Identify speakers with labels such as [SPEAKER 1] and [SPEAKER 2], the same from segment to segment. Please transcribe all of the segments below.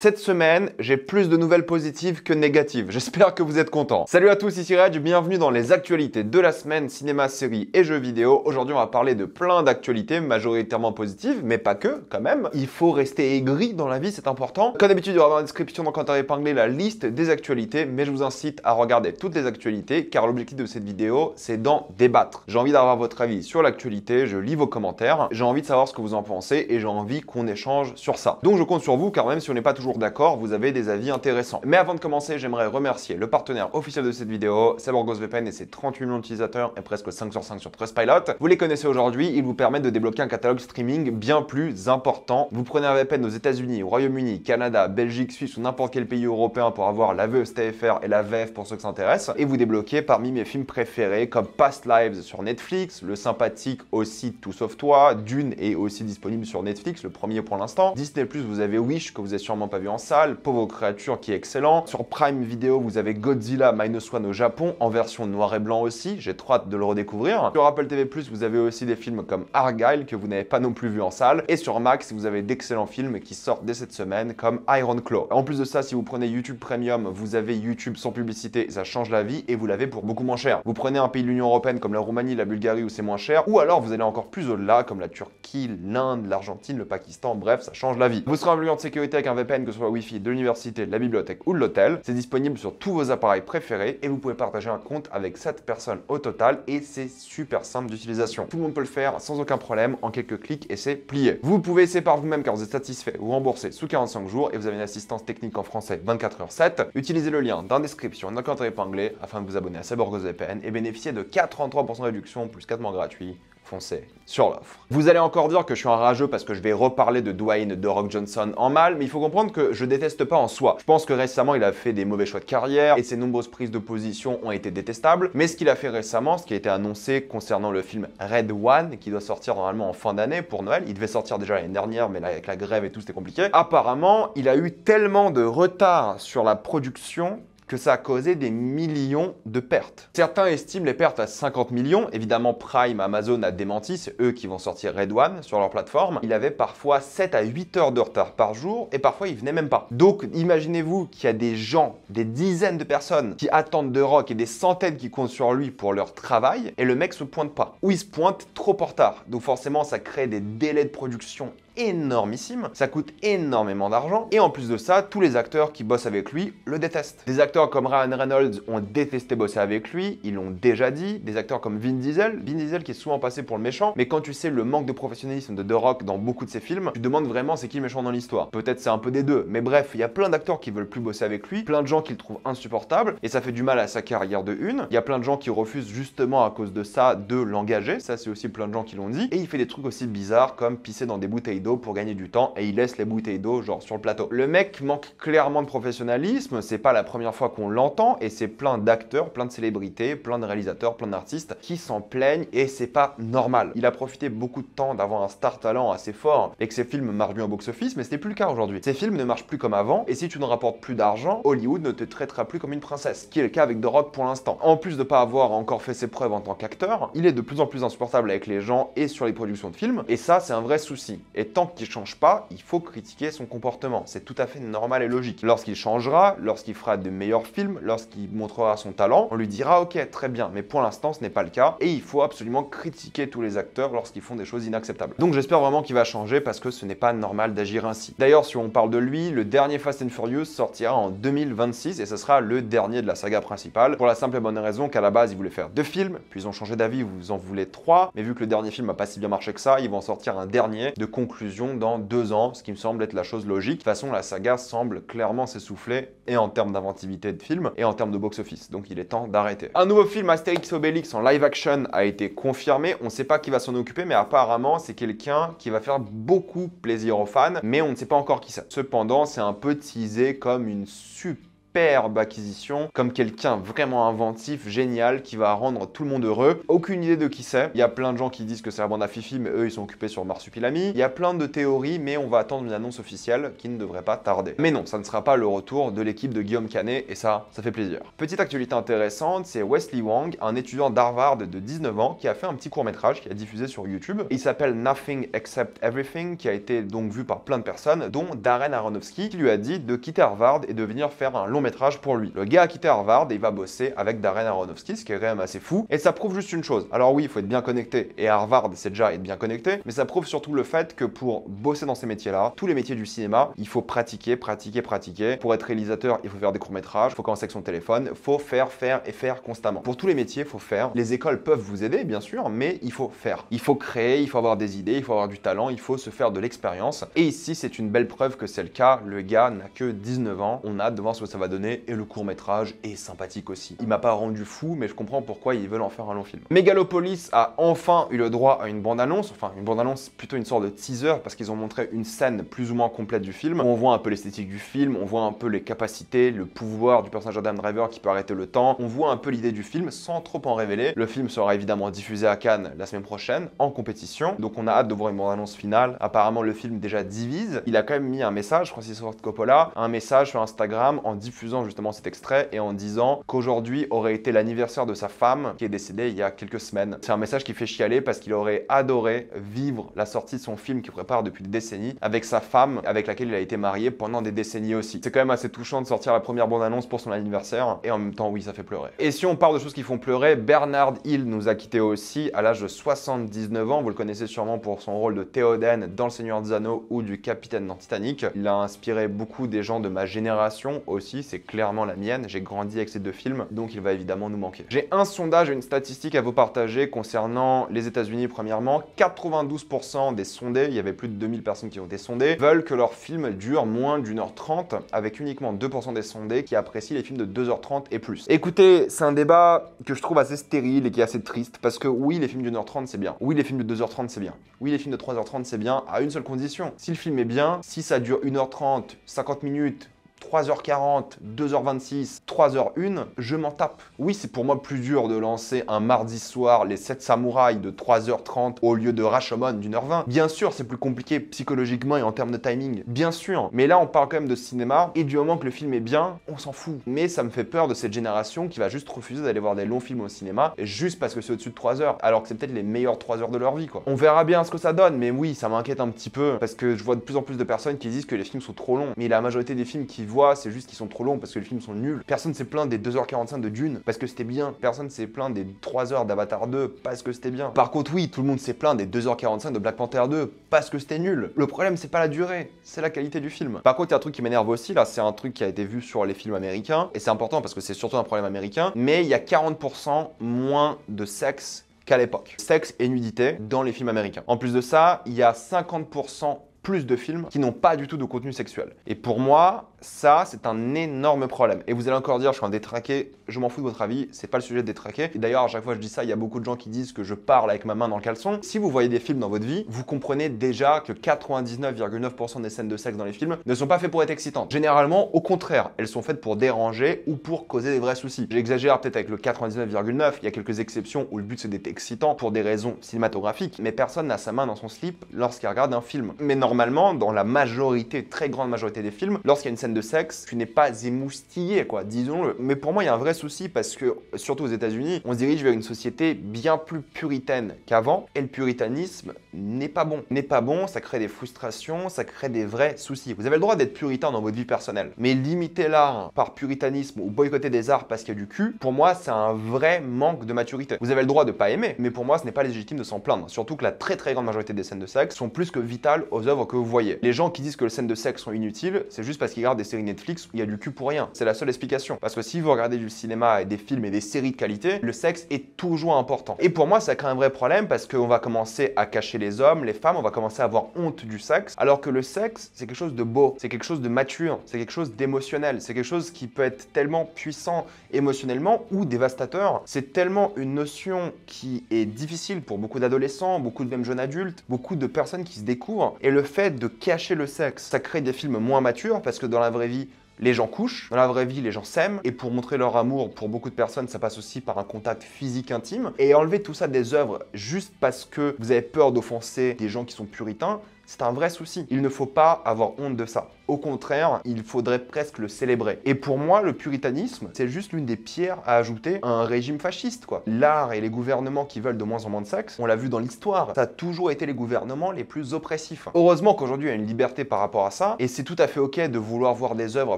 [SPEAKER 1] Cette semaine, j'ai plus de nouvelles positives que négatives. J'espère que vous êtes contents. Salut à tous, ici Reg, bienvenue dans les actualités de la semaine cinéma, séries et jeux vidéo. Aujourd'hui, on va parler de plein d'actualités majoritairement positives, mais pas que, quand même. Il faut rester aigri dans la vie, c'est important. Comme d'habitude, il y aura dans la description dans le commentaire épinglé la liste des actualités, mais je vous incite à regarder toutes les actualités, car l'objectif de cette vidéo, c'est d'en débattre. J'ai envie d'avoir votre avis sur l'actualité, je lis vos commentaires, j'ai envie de savoir ce que vous en pensez et j'ai envie qu'on échange sur ça. Donc je compte sur vous, car même si on n'est pas toujours d'accord, vous avez des avis intéressants. Mais avant de commencer, j'aimerais remercier le partenaire officiel de cette vidéo, c'est BorgosVPN et ses 38 millions d'utilisateurs et presque 5 sur 5 sur Trustpilot. Vous les connaissez aujourd'hui, ils vous permettent de débloquer un catalogue streaming bien plus important. Vous prenez un VPN aux États-Unis, au Royaume-Uni, Canada, Belgique, Suisse ou n'importe quel pays européen pour avoir la VE STFR et la VF pour ceux que ça intéresse, et vous débloquez parmi mes films préférés comme Past Lives sur Netflix, le sympathique aussi Tout Sauf Toi, Dune est aussi disponible sur Netflix, le premier pour l'instant. Disney+, vous avez Wish que vous avez sûrement pas vu en salle, Pauvre créature qui est excellent. Sur Prime Video, vous avez Godzilla Minus One au Japon, en version noir et blanc aussi, j'ai trop hâte de le redécouvrir. Sur Apple TV+, vous avez aussi des films comme Argyle que vous n'avez pas non plus vu en salle, et sur Max, vous avez d'excellents films qui sortent dès cette semaine comme Iron Claw. En plus de ça, si vous prenez YouTube Premium, vous avez YouTube sans publicité, ça change la vie, et vous l'avez pour beaucoup moins cher. Vous prenez un pays de l'Union Européenne comme la Roumanie, la Bulgarie où c'est moins cher, ou alors vous allez encore plus au-delà comme la Turquie, l'Inde, l'Argentine, le Pakistan, bref, ça change la vie. Vous serez en de sécurité avec un VPN, que ce soit Wi-Fi de l'université, de la bibliothèque ou de l'hôtel. C'est disponible sur tous vos appareils préférés et vous pouvez partager un compte avec 7 personnes au total et c'est super simple d'utilisation. Tout le monde peut le faire sans aucun problème en quelques clics et c'est plié. Vous pouvez essayer par vous-même car vous êtes satisfait ou remboursé sous 45 jours et vous avez une assistance technique en français 24h7. Utilisez le lien dans la description, dans le commentaire épinglé afin de vous abonner à BorgosVPN et bénéficier de 43% de réduction plus 4 mois gratuits. Foncez sur l'offre. Vous allez encore dire que je suis un rageux parce que je vais reparler de Dwayne The Rock Johnson en mal, mais il faut comprendre que je déteste pas en soi. Je pense que récemment il a fait des mauvais choix de carrière et ses nombreuses prises de position ont été détestables, mais ce qu'il a fait récemment, ce qui a été annoncé concernant le film Red One, qui doit sortir normalement en fin d'année pour Noël, il devait sortir déjà l'année dernière, mais là avec la grève et tout c'était compliqué. Apparemment, il a eu tellement de retard sur la production que ça a causé des millions de pertes. Certains estiment les pertes à 50 millions. Évidemment, Prime, Amazon a démenti, c'est eux qui vont sortir Red One sur leur plateforme. Il avait parfois 7 à 8 heures de retard par jour et parfois il venait même pas. Donc, imaginez-vous qu'il y a des gens, des dizaines de personnes qui attendent The Rock et des centaines qui comptent sur lui pour leur travail et le mec se pointe pas. Ou il se pointe trop en retard. Donc forcément, ça crée des délais de production énormissime, ça coûte énormément d'argent et en plus de ça, tous les acteurs qui bossent avec lui le détestent. Des acteurs comme Ryan Reynolds ont détesté bosser avec lui, ils l'ont déjà dit. Des acteurs comme Vin Diesel qui est souvent passé pour le méchant, mais quand tu sais le manque de professionnalisme de The Rock dans beaucoup de ses films, tu te demandes vraiment c'est qui le méchant dans l'histoire. Peut-être c'est un peu des deux, mais bref, il y a plein d'acteurs qui veulent plus bosser avec lui, plein de gens qui le trouvent insupportable et ça fait du mal à sa carrière de une. Il y a plein de gens qui refusent justement à cause de ça de l'engager, ça c'est aussi plein de gens qui l'ont dit, et il fait des trucs aussi bizarres comme pisser dans des bouteilles d'eau pour gagner du temps et il laisse les bouteilles d'eau genre sur le plateau. Le mec manque clairement de professionnalisme, c'est pas la première fois qu'on l'entend et c'est plein d'acteurs, plein de célébrités, plein de réalisateurs, plein d'artistes qui s'en plaignent et c'est pas normal. Il a profité beaucoup de temps d'avoir un star talent assez fort et que ses films marchent bien au box-office, mais ce n'est plus le cas aujourd'hui. Ses films ne marchent plus comme avant et si tu ne rapportes plus d'argent, Hollywood ne te traitera plus comme une princesse, ce qui est le cas avec The Rock pour l'instant. En plus de pas avoir encore fait ses preuves en tant qu'acteur, il est de plus en plus insupportable avec les gens et sur les productions de films et ça c'est un vrai souci. Et tant qu'il change pas, il faut critiquer son comportement. C'est tout à fait normal et logique. Lorsqu'il changera, lorsqu'il fera de meilleurs films, lorsqu'il montrera son talent, on lui dira ok, très bien, mais pour l'instant ce n'est pas le cas et il faut absolument critiquer tous les acteurs lorsqu'ils font des choses inacceptables. Donc j'espère vraiment qu'il va changer parce que ce n'est pas normal d'agir ainsi. D'ailleurs, si on parle de lui, le dernier Fast and Furious sortira en 2026 et ce sera le dernier de la saga principale pour la simple et bonne raison qu'à la base ils voulaient faire 2 films, puis ils ont changé d'avis, vous en voulez 3, mais vu que le dernier film n'a pas si bien marché que ça, ils vont en sortir un dernier de conclusion dans 2 ans, ce qui me semble être la chose logique. De toute façon, la saga semble clairement s'essouffler, et en termes d'inventivité de film, et en termes de box-office. Donc il est temps d'arrêter. Un nouveau film Astérix Obélix en live action a été confirmé. On ne sait pas qui va s'en occuper, mais apparemment, c'est quelqu'un qui va faire beaucoup plaisir aux fans, mais on ne sait pas encore qui c'est. Cependant, c'est un peu teasé comme une super superbe acquisition, comme quelqu'un vraiment inventif, génial, qui va rendre tout le monde heureux. Aucune idée de qui c'est. Il y a plein de gens qui disent que c'est la bande à Fifi, mais eux, ils sont occupés sur Marsupilami. Il y a plein de théories, mais on va attendre une annonce officielle qui ne devrait pas tarder. Mais non, ça ne sera pas le retour de l'équipe de Guillaume Canet, et ça fait plaisir. Petite actualité intéressante, c'est Wesley Wang, un étudiant d'Harvard de 19 ans, qui a fait un petit court-métrage qui a diffusé sur YouTube. Il s'appelle Nothing Except Everything, qui a été donc vu par plein de personnes, dont Darren Aronofsky, qui lui a dit de quitter Harvard et de venir faire un long métrage pour lui. Le gars a quitté Harvard et il va bosser avec Darren Aronofsky, ce qui est quand même assez fou. Et ça prouve juste une chose. Alors oui, il faut être bien connecté, et Harvard, c'est déjà être bien connecté, mais ça prouve surtout le fait que pour bosser dans ces métiers-là, tous les métiers du cinéma, il faut pratiquer. Pour être réalisateur, il faut faire des courts-métrages, il faut commencer avec son téléphone, il faut faire constamment. Pour tous les métiers, il faut faire. Les écoles peuvent vous aider, bien sûr, mais il faut faire. Il faut créer, il faut avoir des idées, il faut avoir du talent, il faut se faire de l'expérience. Et ici, c'est une belle preuve que c'est le cas. Le gars n'a que 19 ans. On a hâte de voir ce que ça va donner, et le court-métrage est sympathique aussi. Il m'a pas rendu fou, mais je comprends pourquoi ils veulent en faire un long film. Megalopolis a enfin eu le droit à une bande-annonce, enfin une bande-annonce, plutôt une sorte de teaser, parce qu'ils ont montré une scène plus ou moins complète du film. On voit un peu l'esthétique du film, on voit un peu les capacités, le pouvoir du personnage d'Adam Driver qui peut arrêter le temps. On voit un peu l'idée du film sans trop en révéler. Le film sera évidemment diffusé à Cannes la semaine prochaine en compétition, donc on a hâte de voir une bande-annonce finale. Apparemment le film déjà divise. Il a quand même mis un message, Francis Ford Coppola, un message sur Instagram en diffusant justement cet extrait et en disant qu'aujourd'hui aurait été l'anniversaire de sa femme qui est décédée il y a quelques semaines. C'est un message qui fait chialer parce qu'il aurait adoré vivre la sortie de son film qu'il prépare depuis des décennies avec sa femme avec laquelle il a été marié pendant des décennies aussi. C'est quand même assez touchant de sortir la première bande-annonce pour son anniversaire et en même temps oui, ça fait pleurer. Et si on parle de choses qui font pleurer, Bernard Hill nous a quittés aussi à l'âge de 79 ans. Vous le connaissez sûrement pour son rôle de Théoden dans Le Seigneur des Anneaux ou du capitaine dans Titanic. Il a inspiré beaucoup des gens de ma génération aussi, c'est clairement la mienne. J'ai grandi avec ces deux films, donc il va évidemment nous manquer. J'ai un sondage et une statistique à vous partager concernant les États-Unis premièrement. 92% des sondés, il y avait plus de 2000 personnes qui ont été sondées, veulent que leur film dure moins d'1h30, avec uniquement 2% des sondés qui apprécient les films de 2h30 et plus. Écoutez, c'est un débat que je trouve assez stérile et qui est assez triste, parce que oui, les films d'1h30 c'est bien. Oui, les films de 2h30 c'est bien. Oui, les films de 3h30 c'est bien, à une seule condition. Si le film est bien, si ça dure 1h30, 50 minutes, 3h40, 2h26, 3h01, je m'en tape. Oui, c'est pour moi plus dur de lancer un mardi soir les 7 samouraïs de 3h30 au lieu de Rashomon d'1h20. Bien sûr, c'est plus compliqué psychologiquement et en termes de timing. Bien sûr. Mais là, on parle quand même de cinéma et du moment que le film est bien, on s'en fout. Mais ça me fait peur de cette génération qui va juste refuser d'aller voir des longs films au cinéma juste parce que c'est au-dessus de 3 heures, alors que c'est peut-être les meilleures 3 heures de leur vie, quoi. On verra bien ce que ça donne, mais oui, ça m'inquiète un petit peu parce que je vois de plus en plus de personnes qui disent que les films sont trop longs. Mais la majorité des films qui voient, c'est juste qu'ils sont trop longs parce que les films sont nuls. Personne s'est plaint des 2h45 de Dune parce que c'était bien. Personne s'est plaint des 3 heures d'Avatar 2 parce que c'était bien. Par contre, oui, tout le monde s'est plaint des 2h45 de Black Panther 2 parce que c'était nul. Le problème, c'est pas la durée, c'est la qualité du film. Par contre, il y a un truc qui m'énerve aussi, là, c'est un truc qui a été vu sur les films américains et c'est important parce que c'est surtout un problème américain, mais il y a 40% moins de sexe qu'à l'époque. Sexe et nudité dans les films américains. En plus de ça, il y a 50% plus de films qui n'ont pas du tout de contenu sexuel. Et pour moi, ça, c'est un énorme problème. Et vous allez encore dire, je suis un détraqué, je m'en fous de votre avis, c'est pas le sujet de détraqué. Et d'ailleurs, à chaque fois que je dis ça, il y a beaucoup de gens qui disent que je parle avec ma main dans le caleçon. Si vous voyez des films dans votre vie, vous comprenez déjà que 99,9% des scènes de sexe dans les films ne sont pas faites pour être excitantes. Généralement, au contraire, elles sont faites pour déranger ou pour causer des vrais soucis. J'exagère peut-être avec le 99,9, il y a quelques exceptions où le but c'est d'être excitant pour des raisons cinématographiques, mais personne n'a sa main dans son slip lorsqu'il regarde un film. Mais normalement, dans la majorité, très grande majorité des films, lorsqu'il y a une scène de sexe, tu n'es pas émoustillé, quoi, disons-le. Mais pour moi, il y a un vrai souci parce que, surtout aux États-Unis, on se dirige vers une société bien plus puritaine qu'avant et le puritanisme n'est pas bon. N'est pas bon, ça crée des frustrations, ça crée des vrais soucis. Vous avez le droit d'être puritain dans votre vie personnelle, mais limiter l'art par puritanisme ou boycotter des arts parce qu'il y a du cul, pour moi, c'est un vrai manque de maturité. Vous avez le droit de pas aimer, mais pour moi, ce n'est pas légitime de s'en plaindre. Surtout que la très grande majorité des scènes de sexe sont plus que vitales aux œuvres que vous voyez. Les gens qui disent que les scènes de sexe sont inutiles, c'est juste parce qu'ils regardent des séries Netflix où il y a du cul pour rien. C'est la seule explication. Parce que si vous regardez du cinéma et des films et des séries de qualité, le sexe est toujours important. Et pour moi, ça crée un vrai problème parce qu'on va commencer à cacher les hommes, les femmes, on va commencer à avoir honte du sexe, alors que le sexe, c'est quelque chose de beau, c'est quelque chose de mature, c'est quelque chose d'émotionnel, c'est quelque chose qui peut être tellement puissant émotionnellement ou dévastateur. C'est tellement une notion qui est difficile pour beaucoup d'adolescents, beaucoup de même jeunes adultes, beaucoup de personnes qui se découvrent. Et le fait de cacher le sexe, ça crée des films moins matures parce que dans la vraie vie, Les gens couchent, dans la vraie vie, les gens s'aiment, et pour montrer leur amour, pour beaucoup de personnes, ça passe aussi par un contact physique intime. Et enlever tout ça des œuvres juste parce que vous avez peur d'offenser des gens qui sont puritains, c'est un vrai souci. Il ne faut pas avoir honte de ça. Au contraire, il faudrait presque le célébrer. Et pour moi, le puritanisme, c'est juste l'une des pierres à ajouter à un régime fasciste, quoi. L'art et les gouvernements qui veulent de moins en moins de sexe, on l'a vu dans l'histoire, ça a toujours été les gouvernements les plus oppressifs. Heureusement qu'aujourd'hui, il y a une liberté par rapport à ça, et c'est tout à fait ok de vouloir voir des œuvres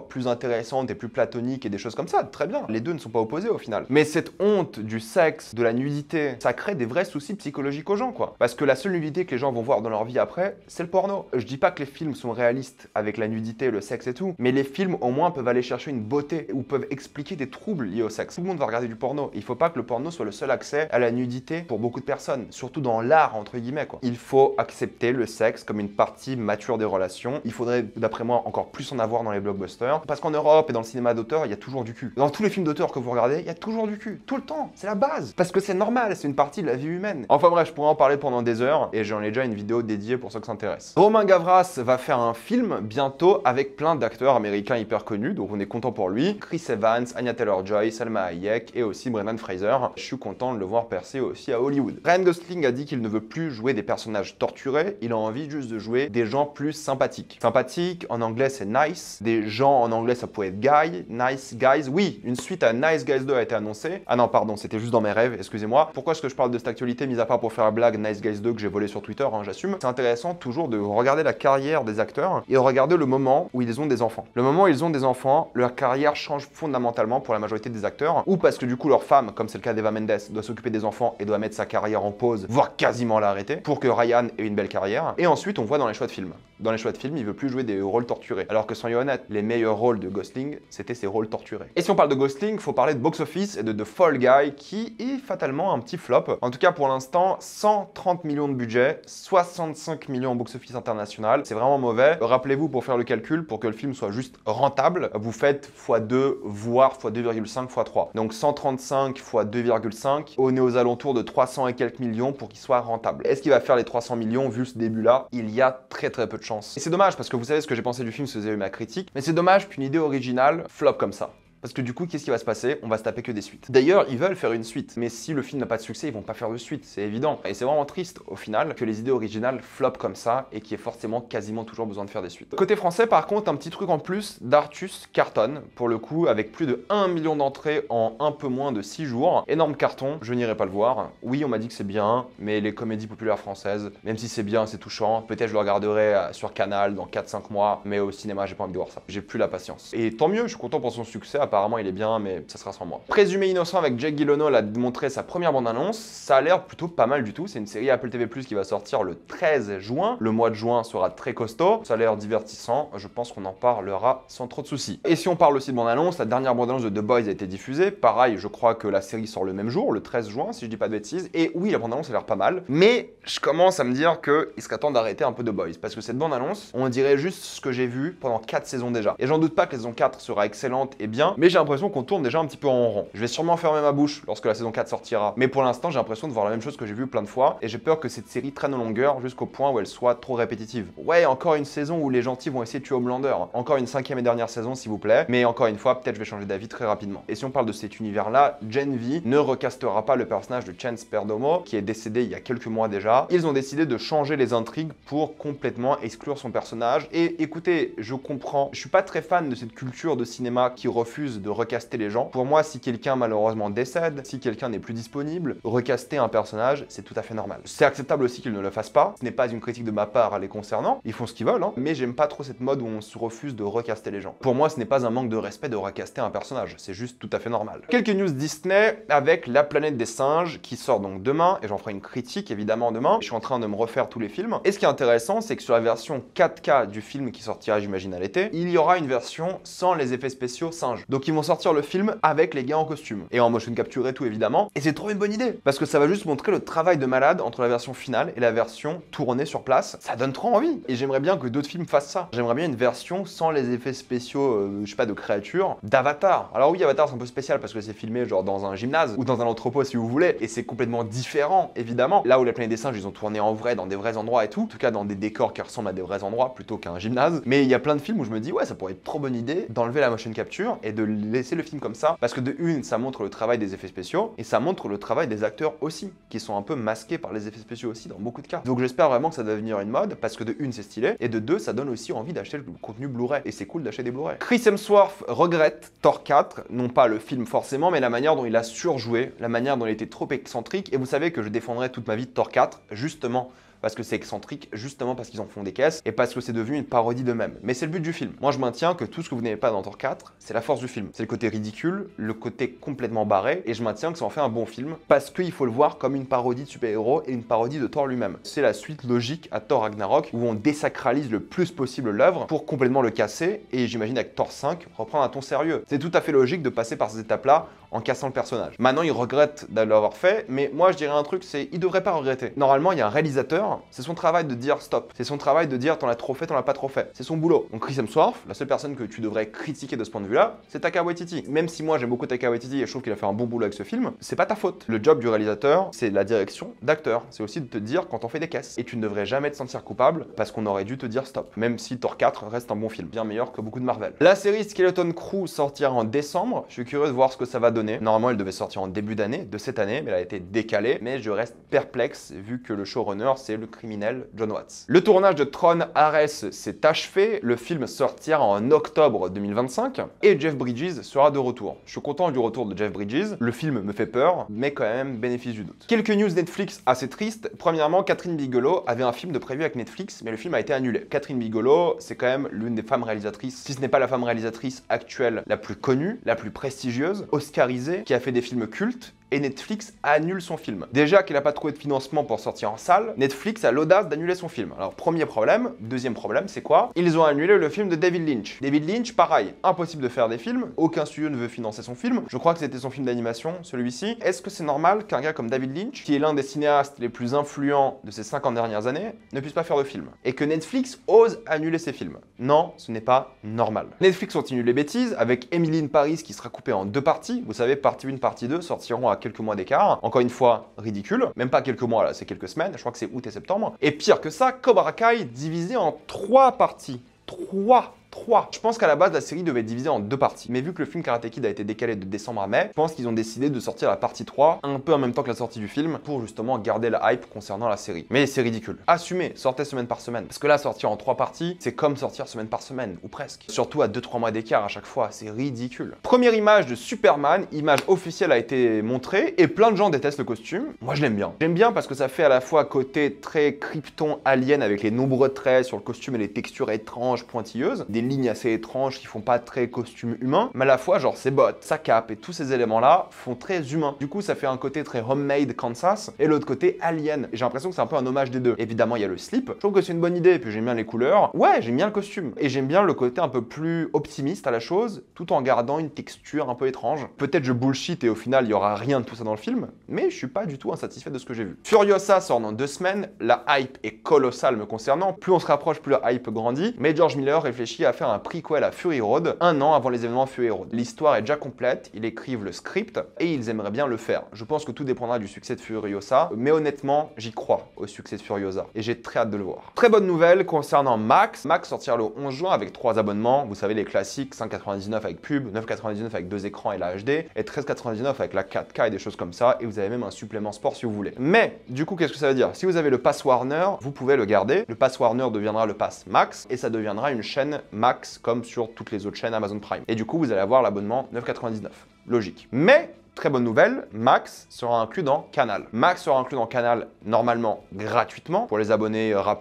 [SPEAKER 1] plus intéressantes et plus platoniques et des choses comme ça, très bien. Les deux ne sont pas opposés au final. Mais cette honte du sexe, de la nudité, ça crée des vrais soucis psychologiques aux gens, quoi. Parce que la seule nudité que les gens vont voir dans leur vie après, c'est le porno. Je dis pas que les films sont réalistes avec la nudité, le sexe et tout, mais les films au moins peuvent aller chercher une beauté ou peuvent expliquer des troubles liés au sexe. Tout le monde va regarder du porno. Il faut pas que le porno soit le seul accès à la nudité pour beaucoup de personnes, surtout dans l'art entre guillemets, quoi. Il faut accepter le sexe comme une partie mature des relations. Il faudrait, d'après moi, encore plus en avoir dans les blockbusters, parce qu'en Europe et dans le cinéma d'auteur, il y a toujours du cul. Dans tous les films d'auteur que vous regardez, il y a toujours du cul, tout le temps. C'est la base, parce que c'est normal, c'est une partie de la vie humaine. Enfin bref, je pourrais en parler pendant des heures et j'en ai déjà une vidéo dédiée pour ceux qui s'intéressent. Romain Gavras va faire un film bientôt avec plein d'acteurs américains hyper connus, donc on est content pour lui. Chris Evans, Anya Taylor-Joy, Salma Hayek et aussi Brendan Fraser. Je suis content de le voir percer aussi à Hollywood. Ryan Gosling a dit qu'il ne veut plus jouer des personnages torturés, il a envie juste de jouer des gens plus sympathiques. Sympathique, en anglais c'est nice, des gens en anglais ça pourrait être guy, nice guys. Oui, une suite à Nice Guys 2 a été annoncée. Ah non, pardon, c'était juste dans mes rêves, excusez-moi. Pourquoi est-ce que je parle de cette actualité, mis à part pour faire la blague Nice Guys 2 que j'ai volé sur Twitter, hein, j'assume. C'est intéressant toujours de regarder la carrière des acteurs et regarder le moment où ils ont des enfants. Le moment où ils ont des enfants, leur carrière change fondamentalement pour la majorité des acteurs, ou parce que du coup leur femme, comme c'est le cas d'Eva Mendes, doit s'occuper des enfants et doit mettre sa carrière en pause, voire quasiment l'arrêter, pour que Ryan ait une belle carrière. Et ensuite, on voit dans les choix de films. Dans les choix de films, il veut plus jouer des rôles torturés. Alors que soyons honnêtes, les meilleurs rôles de Gosling, c'était ses rôles torturés. Et si on parle de Gosling, faut parler de Box Office et de The Fall Guy, qui est fatalement un petit flop. En tout cas, pour l'instant, 130 millions de budget, 65 millions au Box Office international. C'est vraiment mauvais. Rappelez-vous, pour faire le calcul, pour que le film soit juste rentable, vous faites x2, voire x2,5, x3. Donc 135 x 2,5, on est aux alentours de 300 et quelques millions pour qu'il soit rentable. Est-ce qu'il va faire les 300 millions vu ce début-là? Il y a très peu de chance. Et c'est dommage parce que vous savez ce que j'ai pensé du film si vous avez eu ma critique, mais c'est dommage qu'une idée originale flop comme ça. Parce que du coup, qu'est-ce qui va se passer? On va se taper que des suites. D'ailleurs, ils veulent faire une suite. Mais si le film n'a pas de succès, ils vont pas faire de suite. C'est évident. Et c'est vraiment triste, au final, que les idées originales flopent comme ça et qu'il y ait forcément quasiment toujours besoin de faire des suites. Côté français, par contre, un petit truc en plus, Dartus cartonne. Pour le coup, avec plus de 1 million d'entrées en un peu moins de 6 jours. Énorme carton. Je n'irai pas le voir. Oui, on m'a dit que c'est bien, mais les comédies populaires françaises, même si c'est bien, c'est touchant, peut-être je le regarderai sur Canal dans 4-5 mois, mais au cinéma, j'ai pas envie de voir ça. J'ai plus la patience. Et tant mieux, je suis content pour son succès. Apparemment, il est bien, mais ça sera sans moi. Présumé innocent avec Jake Gyllenhaal a montré sa première bande-annonce. Ça a l'air plutôt pas mal du tout. C'est une série Apple TV+ qui va sortir le 13 juin. Le mois de juin sera très costaud. Ça a l'air divertissant. Je pense qu'on en parlera sans trop de soucis. Et si on parle aussi de bande-annonce, la dernière bande-annonce de The Boys a été diffusée. Pareil, je crois que la série sort le même jour, le 13 juin, si je dis pas de bêtises. Et oui, la bande-annonce a l'air pas mal. Mais je commence à me dire qu'il serait temps d'arrêter un peu The Boys. Parce que cette bande-annonce, on dirait juste ce que j'ai vu pendant 4 saisons déjà. Et j'en doute pas que la saison 4 sera excellente et bien, mais j'ai l'impression qu'on tourne déjà un petit peu en rond. Je vais sûrement fermer ma bouche lorsque la saison 4 sortira, mais pour l'instant j'ai l'impression de voir la même chose que j'ai vu plein de fois et j'ai peur que cette série traîne en longueur jusqu'au point où elle soit trop répétitive. Ouais, encore une saison où les gentils vont essayer de tuer Homelander. Encore une 5e et dernière saison s'il vous plaît, mais encore une fois peut-être je vais changer d'avis très rapidement. Et si on parle de cet univers-là, Gen V ne recastera pas le personnage de Chance Perdomo qui est décédé il y a quelques mois déjà. Ils ont décidé de changer les intrigues pour complètement exclure son personnage et écoutez, je comprends, je suis pas très fan de cette culture de cinéma qui refuse de recaster les gens. Pour moi, si quelqu'un malheureusement décède, si quelqu'un n'est plus disponible, recaster un personnage, c'est tout à fait normal. C'est acceptable aussi qu'ils ne le fassent pas. Ce n'est pas une critique de ma part les concernant. Ils font ce qu'ils veulent, hein. Mais j'aime pas trop cette mode où on se refuse de recaster les gens. Pour moi, ce n'est pas un manque de respect de recaster un personnage. C'est juste tout à fait normal. Quelques news Disney avec La Planète des Singes qui sort donc demain et j'en ferai une critique évidemment demain. Je suis en train de me refaire tous les films. Et ce qui est intéressant, c'est que sur la version 4K du film qui sortira, j'imagine, à l'été, il y aura une version sans les effets spéciaux singes. Donc Donc ils vont sortir le film avec les gars en costume et en motion capture et tout évidemment. Et c'est trop une bonne idée parce que ça va juste montrer le travail de malade entre la version finale et la version tournée sur place. Ça donne trop envie. Et j'aimerais bien que d'autres films fassent ça. J'aimerais bien une version sans les effets spéciaux, je sais pas, de créatures, d'Avatar. Alors oui, Avatar c'est un peu spécial parce que c'est filmé genre dans un gymnase ou dans un entrepôt si vous voulez. Et c'est complètement différent évidemment. Là où la planète des singes ils ont tourné en vrai dans des vrais endroits et tout. En tout cas dans des décors qui ressemblent à des vrais endroits plutôt qu'un gymnase. Mais il y a plein de films où je me dis ouais ça pourrait être trop bonne idée d'enlever la motion capture et de laisser le film comme ça. Parce que de une ça montre le travail des effets spéciaux et ça montre le travail des acteurs aussi qui sont un peu masqués par les effets spéciaux aussi dans beaucoup de cas. Donc j'espère vraiment que ça va devenir une mode parce que de une c'est stylé et de deux ça donne aussi envie d'acheter le contenu Blu-ray et c'est cool d'acheter des Blu-ray. Chris Hemsworth regrette Thor 4, non pas le film forcément mais la manière dont il a surjoué, la manière dont il était trop excentrique et vous savez que je défendrai toute ma vie de Thor 4 justement parce que c'est excentrique, justement parce qu'ils en font des caisses et parce que c'est devenu une parodie d'eux-mêmes. Mais c'est le but du film. Moi, je maintiens que tout ce que vous n'avez pas dans Thor 4, c'est la force du film. C'est le côté ridicule, le côté complètement barré, et je maintiens que ça en fait un bon film parce qu'il faut le voir comme une parodie de super-héros et une parodie de Thor lui-même. C'est la suite logique à Thor Ragnarok où on désacralise le plus possible l'œuvre pour complètement le casser et j'imagine avec Thor 5 reprendre un ton sérieux. C'est tout à fait logique de passer par ces étapes-là en cassant le personnage. Maintenant, il regrette de l'avoir fait, mais moi, je dirais un truc, c'est il devrait pas regretter. Normalement, il y a un réalisateur, c'est son travail de dire stop. C'est son travail de dire t'en as trop fait, t'en as pas trop fait. C'est son boulot. Donc Chris Hemsworth, la seule personne que tu devrais critiquer de ce point de vue-là, c'est Taika Waititi. Même si moi, j'aime beaucoup Taika Waititi et je trouve qu'il a fait un bon boulot avec ce film, c'est pas ta faute. Le job du réalisateur, c'est la direction d'acteur. C'est aussi de te dire quand on fait des caisses. Et tu ne devrais jamais te sentir coupable parce qu'on aurait dû te dire stop. Même si Thor 4 reste un bon film, bien meilleur que beaucoup de Marvel. La série Skeleton Crew sortira en décembre. Je suis curieux de voir ce que ça va donner. Normalement, elle devait sortir en début d'année, de cette année, mais elle a été décalée. Mais je reste perplexe vu que le showrunner, c'est le criminel John Watts. Le tournage de Tron Ares s'est achevé. Le film sortira en octobre 2025 et Jeff Bridges sera de retour. Je suis content du retour de Jeff Bridges. Le film me fait peur, mais quand même bénéfice du doute. Quelques news Netflix assez tristes. Premièrement, Catherine Bigelow avait un film de prévu avec Netflix, mais le film a été annulé. Catherine Bigelow, c'est quand même l'une des femmes réalisatrices, si ce n'est pas la femme réalisatrice actuelle la plus connue, la plus prestigieuse, oscarisée, qui a fait des films cultes. Et Netflix annule son film. Déjà qu'il n'a pas trouvé de financement pour sortir en salle, Netflix a l'audace d'annuler son film. Alors premier problème, deuxième problème, c'est quoi? Ils ont annulé le film de David Lynch. David Lynch, pareil, impossible de faire des films, aucun studio ne veut financer son film. Je crois que c'était son film d'animation, celui-ci. Est-ce que c'est normal qu'un gars comme David Lynch, qui est l'un des cinéastes les plus influents de ces 50 dernières années, ne puisse pas faire de film? Et que Netflix ose annuler ses films? Non, ce n'est pas normal. Netflix continue les bêtises avec Emily in Paris qui sera coupée en deux parties. Vous savez, partie 1, partie 2 sortiront à quelques mois d'écart. Encore une fois, ridicule. Même pas quelques mois là, c'est quelques semaines. Je crois que c'est août et septembre. Et pire que ça, Cobra Kai divisé en 3 parties. 3. Je pense qu'à la base, la série devait être divisée en 2 parties. Mais vu que le film Karate Kid a été décalé de décembre à mai, je pense qu'ils ont décidé de sortir la partie 3 un peu en même temps que la sortie du film pour justement garder la hype concernant la série. Mais c'est ridicule. Assumez, sortez semaine par semaine. Parce que là, sortir en 3 parties, c'est comme sortir semaine par semaine, ou presque. Surtout à 2-3 mois d'écart à chaque fois, c'est ridicule. Première image de Superman, image officielle a été montrée et plein de gens détestent le costume. Moi, je l'aime bien. J'aime bien parce que ça fait à la fois côté très Krypton alien avec les nombreux traits sur le costume et les textures étranges, pointilleuses, des lignes assez étranges qui font pas très costume humain, mais à la fois genre ses bottes, sa cape et tous ces éléments là font très humain. Du coup ça fait un côté très homemade Kansas et l'autre côté alien. Et j'ai l'impression que c'est un peu un hommage des deux. Évidemment il y a le slip, je trouve que c'est une bonne idée et puis j'aime bien les couleurs. Ouais, j'aime bien le costume et j'aime bien le côté un peu plus optimiste à la chose tout en gardant une texture un peu étrange. Peut-être je bullshit et au final il y aura rien de tout ça dans le film, mais je suis pas du tout insatisfait de ce que j'ai vu. Furiosa sort dans 2 semaines, la hype est colossale me concernant, plus on se rapproche plus la hype grandit, mais George Miller réfléchit à faire un prequel à Fury Road, 1 an avant les événements Fury Road. L'histoire est déjà complète, ils écrivent le script et ils aimeraient bien le faire. Je pense que tout dépendra du succès de Furiosa, mais honnêtement, j'y crois au succès de Furiosa et j'ai très hâte de le voir. Très bonne nouvelle concernant Max. Max sortira le 11 juin avec 3 abonnements, vous savez les classiques, 5,99 avec pub, 9,99 avec 2 écrans et la HD, et 13,99 avec la 4K et des choses comme ça, et vous avez même un supplément sport si vous voulez. Mais, du coup, qu'est-ce que ça veut dire? Si vous avez le Pass Warner, vous pouvez le garder. Le Pass Warner deviendra le Pass Max, et ça deviendra une chaîne Max comme sur toutes les autres chaînes Amazon Prime. Et du coup, vous allez avoir l'abonnement 9,99. Logique. Mais Très bonne nouvelle, Max sera inclus dans Canal. Max sera inclus dans Canal normalement gratuitement pour les abonnés RA+,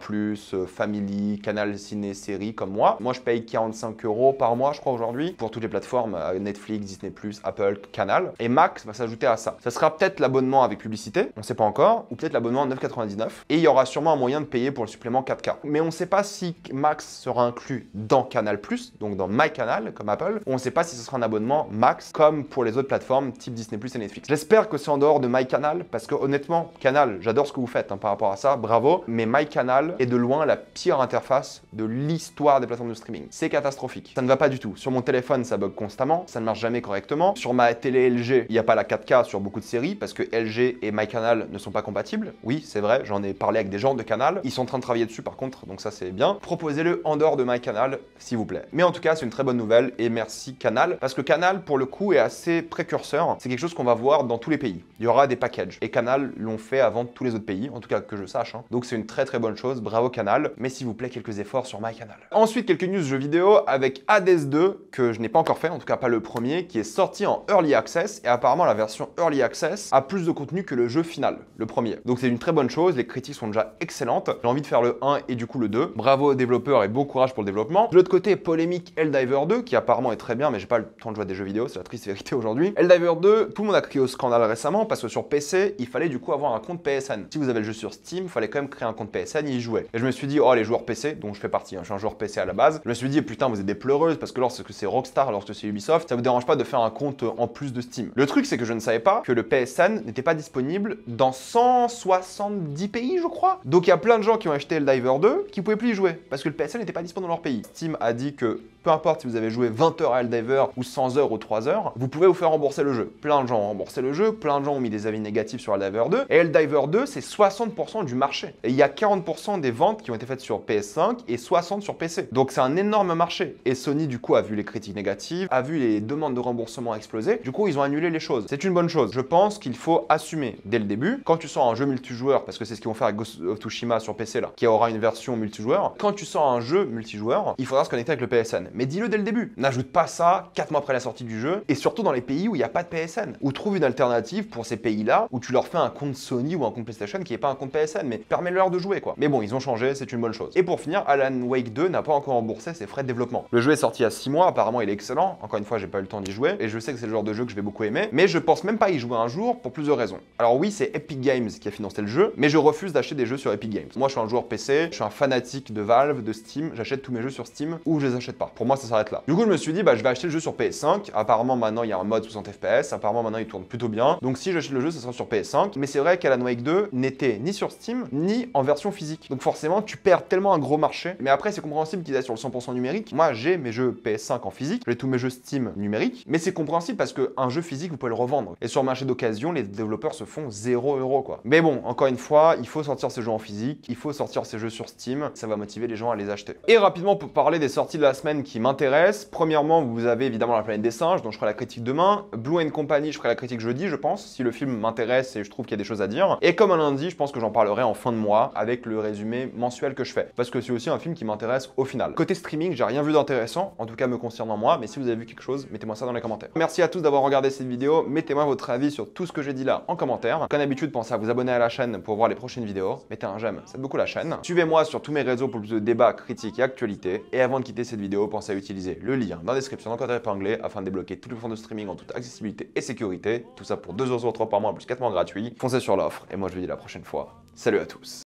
[SPEAKER 1] Family, Canal Ciné Série comme moi. Moi je paye 45 € par mois je crois aujourd'hui pour toutes les plateformes Netflix, Disney+, Apple, Canal. Et Max va s'ajouter à ça. Ça sera peut-être l'abonnement avec publicité, on sait pas encore, ou peut-être l'abonnement à 9,99 €. Et il y aura sûrement un moyen de payer pour le supplément 4K. Mais on ne sait pas si Max sera inclus dans Canal+, donc dans MyCanal comme Apple, ou on ne sait pas si ce sera un abonnement Max comme pour les autres plateformes type Disney+ et Netflix. J'espère que c'est en dehors de MyCanal parce que honnêtement, Canal, j'adore ce que vous faites par rapport à ça, bravo, mais MyCanal est de loin la pire interface de l'histoire des plateformes de streaming. C'est catastrophique. Ça ne va pas du tout. Sur mon téléphone, ça bug constamment, ça ne marche jamais correctement. Sur ma télé LG, il n'y a pas la 4K sur beaucoup de séries parce que LG et MyCanal ne sont pas compatibles. Oui, c'est vrai, j'en ai parlé avec des gens de Canal. Ils sont en train de travailler dessus par contre, donc ça c'est bien. Proposez-le en dehors de MyCanal, s'il vous plaît. Mais en tout cas, c'est une très bonne nouvelle et merci Canal parce que Canal, pour le coup, est assez précurseur. C'est quelque chose qu'on va voir dans tous les pays. Il y aura des packages et Canal l'ont fait avant tous les autres pays, en tout cas que je sache. Donc c'est une très très bonne chose, bravo Canal. Mais s'il vous plaît, quelques efforts sur MyCanal. Ensuite, quelques news jeux vidéo avec Hades 2 que je n'ai pas encore fait, en tout cas pas le premier, qui est sorti en Early Access et apparemment la version Early Access a plus de contenu que le jeu final, le premier. Donc c'est une très bonne chose, les critiques sont déjà excellentes. J'ai envie de faire le 1 et du coup le 2. Bravo aux développeurs et bon courage pour le développement. De l'autre côté, polémique Helldivers 2 qui apparemment est très bien, mais j'ai pas le temps de jouer à des jeux vidéo, c'est la triste vérité aujourd'hui. Helldivers 2, tout le monde a crié au scandale récemment parce que sur PC, il fallait du coup avoir un compte PSN. Si vous avez le jeu sur Steam, il fallait quand même créer un compte PSN et y jouer. Et je me suis dit, oh les joueurs PC, dont je fais partie, je suis un joueur PC à la base, je me suis dit, putain, vous êtes des pleureuses parce que lorsque c'est Rockstar, lorsque c'est Ubisoft, ça vous dérange pas de faire un compte en plus de Steam. Le truc, c'est que je ne savais pas que le PSN n'était pas disponible dans 170 pays, je crois. Donc il y a plein de gens qui ont acheté Helldivers 2 qui pouvaient plus y jouer parce que le PSN n'était pas disponible dans leur pays. Steam a dit que peu importe si vous avez joué 20 heures à Helldivers ou 100 heures ou 3 heures, vous pouvez vous faire rembourser le jeu. Plein de gens ont remboursé le jeu, plein de gens ont mis des avis négatifs sur Helldivers 2. Et Helldivers 2, c'est 60% du marché. Et il y a 40% des ventes qui ont été faites sur PS5 et 60% sur PC. Donc c'est un énorme marché. Et Sony, du coup, a vu les critiques négatives, a vu les demandes de remboursement exploser. Du coup, ils ont annulé les choses. C'est une bonne chose. Je pense qu'il faut assumer dès le début. Quand tu sors un jeu multijoueur, parce que c'est ce qu'ils vont faire avec Ghost of Tsushima sur PC là, qui aura une version multijoueur. Quand tu sors un jeu multijoueur, il faudra se connecter avec le PSN. Mais dis-le dès le début. N'ajoute pas ça 4 mois après la sortie du jeu. Et surtout dans les pays où il n'y a pas de PSN. Ou trouve une alternative pour ces pays-là où tu leur fais un compte Sony ou un compte PlayStation qui n'est pas un compte PSN. Mais permets-leur de jouer quoi. Mais bon, ils ont changé, c'est une bonne chose. Et pour finir, Alan Wake 2 n'a pas encore remboursé ses frais de développement. Le jeu est sorti il y a 6 mois, apparemment il est excellent. Encore une fois, j'ai pas eu le temps d'y jouer. Et je sais que c'est le genre de jeu que je vais beaucoup aimer. Mais je pense même pas y jouer un jour pour plusieurs raisons. Alors oui, c'est Epic Games qui a financé le jeu. Mais je refuse d'acheter des jeux sur Epic Games. Moi, je suis un joueur PC, je suis un fanatique de Valve, de Steam. J'achète tous mes jeux sur Steam ou je les achète pas. Pour moi, ça s'arrête là. Du coup, je me suis dit, bah, je vais acheter le jeu sur PS5. Apparemment, maintenant, il y a un mode 60 FPS. Apparemment, maintenant, il tourne plutôt bien. Donc, si j'achète le jeu, ça sera sur PS5. Mais c'est vrai qu'Alan Wake 2 n'était ni sur Steam, ni en version physique. Donc, forcément, tu perds tellement un gros marché. Mais après, c'est compréhensible qu'ils aient sur le 100% numérique. Moi, j'ai mes jeux PS5 en physique. J'ai tous mes jeux Steam numériques. Mais c'est compréhensible parce qu'un jeu physique, vous pouvez le revendre. Et sur le marché d'occasion, les développeurs se font 0 € quoi. Mais bon, encore une fois, il faut sortir ces jeux en physique. Il faut sortir ces jeux sur Steam. Ça va motiver les gens à les acheter. Et rapidement, pour parler des sorties de la semaine qui m'intéressent. Premièrement, vous avez évidemment La Planète des Singes, dont je ferai la critique demain. Blue & Company, je ferai la critique jeudi, je pense, si le film m'intéresse et je trouve qu'il y a des choses à dire. Et comme un lundi, je pense que j'en parlerai en fin de mois avec le résumé mensuel que je fais. Parce que c'est aussi un film qui m'intéresse au final. Côté streaming, j'ai rien vu d'intéressant, en tout cas me concernant moi, mais si vous avez vu quelque chose, mettez-moi ça dans les commentaires. Merci à tous d'avoir regardé cette vidéo. Mettez-moi votre avis sur tout ce que j'ai dit là en commentaire. Comme d'habitude, pensez à vous abonner à la chaîne pour voir les prochaines vidéos. Mettez un j'aime, ça aide beaucoup la chaîne. Suivez-moi sur tous mes réseaux pour plus de débats, critiques et actualités. Et avant de quitter cette vidéo, pensez à utiliser le lien dans la description, dans le code épinglé, afin de débloquer toutes les plateformes de streaming en toute accessibilité et sécurité. Tout ça pour 2,03 € par mois plus 4 mois gratuits. Foncez sur l'offre et moi je vous dis à la prochaine fois. Salut à tous.